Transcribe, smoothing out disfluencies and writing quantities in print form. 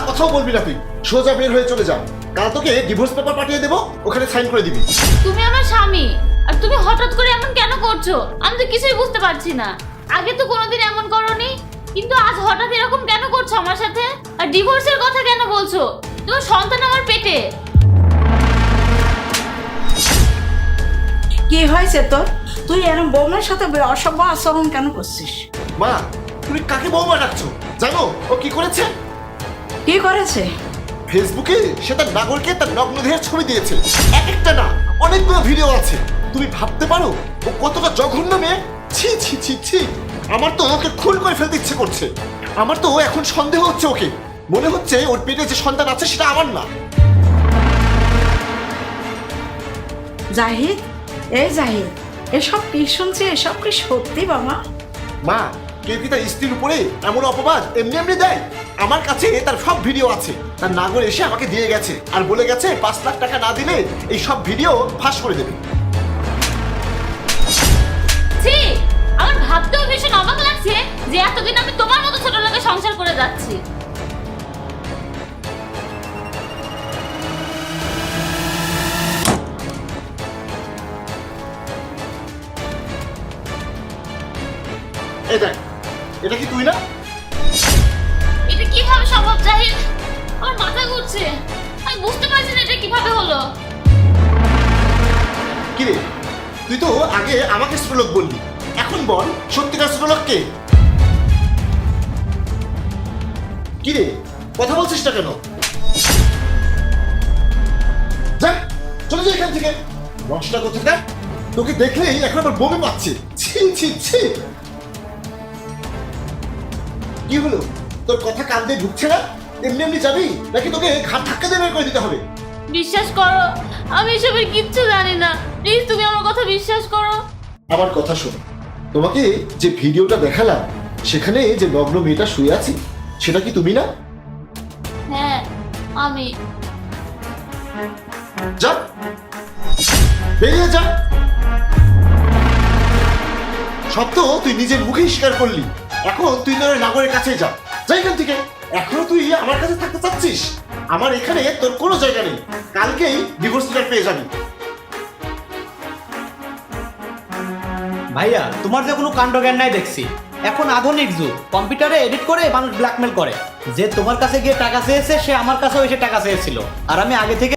কথাও বলবি না তুই, সোজা বের হয়ে চলে যা। কাল তোকে ডিভোর্স পেপার পাঠিয়ে দেবো, ওখানে সাইন করে দিবি। তুমি আমার স্বামী, আর তুমি হঠাৎ করে এমন কেন করছো? আমি তো কিছুই বুঝতে পারছি না। আগে তো কোনোদিন এমন করোনি, কিন্তু আজ হঠাৎ এরকম কেন করছো আমার সাথে? আর ডিভোর্সের কথা কেন বলছো? তোমার সন্তান আমার পেটে। কি হয়েছে তোর? তুই এরকম বৌমার সাথে অসভ্য আচরণ কেন করছিস? মা, তুমি কাকে বৌমা ডাকছো? জানো ও কি করেছে? কি করেছে? ফেসবুকে সে তার নাগরকে তার নগ্ন দেহের ছবি দিয়েছে। এক একটা না, অনেকগুলো ভিডিও আছে। তুমি ভাবতে পারো ও কতটা জঘন্য মেয়ে? ছি ছি ছি ছি, আমার তো ওকে খুন করে ফেলতে ইচ্ছে করছে। আমার তো এখন সন্দেহ হচ্ছে ওকে, মনে হচ্ছে ওর পেটে যে সন্তান আছে সেটা আমার না। জাহিদ, এই জাহিদ, এসব কি শুনছি? এসব কি সত্যি বাবা? মা, কেউ কি তার স্ত্রীর উপরে এমন অপবাদ এমনি এমনি দেয়? আমার কাছে তার সব ভিডিও আছে। তার নাগর এসে আমাকে দিয়ে গেছে আর বলে গেছে 5 লাখ টাকা না দিলে এই সব ভিডিও ফাঁস করে দেবে। ছি, আমার ভাবতেও ভীষণ অবাক লাগছে যে এতদিন আমি তোমার মতো ছোট লোকের সংসার করে যাচ্ছি। এই দেখ, এটা কি তুই না? এটা কিভাবে সম্ভব জাহিদ? আমার মাথা ঘুরছে, আমি বুঝতে পারছি না এটা কিভাবে হলো। কি রে, তুই তো আগে আমাকে ছোটলোক বললি, এখন বল সত্যিকার ছোটলোক কে? কি রে, কথা বলছিস না কেন? যা, চলে যা এখান থেকে। নষ্টা কোথাকার, তোকে দেখলেই এখন আবার বমি পাচ্ছে। ছি ছি ছি। কি হলো, তোর কথা কান দিয়ে ঢুকছে না? এমনি এমনি যাবি নাকি তোকে ঘাট ধাক্কা দিয়ে বের করে দিতে হবে? বিশ্বাস করো, আমি এসবের কিচ্ছু জানি না। প্লিজ তুমি আমার কথা বিশ্বাস করো। আমার কথা শোনো, তোমাকে যে ভিডিওটা দেখালাম সেখানে যে নগ্ন মেয়েটা শুয়ে আছে সেটা কি তুমি না? হ্যাঁ, আমি। যা, বেরিয়ে যা। সব তো তুই নিজের মুখেই স্বীকার করলি। এখন তুই তোর নাগরের কাছে যা, যাই এখান থেকে। এখনো তুই আমার কাছে থাকতে চাচ্ছিস? আমার এখানে তোর কোনো জায়গা নেই। কালকেই ডিভোর্স লেটার পেয়ে যাবি। ভাইয়া, তোমার যে কোনো কাণ্ড জ্ঞান নাই দেখছি। এখন আধুনিক যুগ, কম্পিউটারে এডিট করে মানুষ ব্ল্যাকমেল করে। যে তোমার কাছে গিয়ে টাকা চেয়েছে সে আমার কাছেও এসে টাকা চেয়েছিল, আর আমি আগে থেকে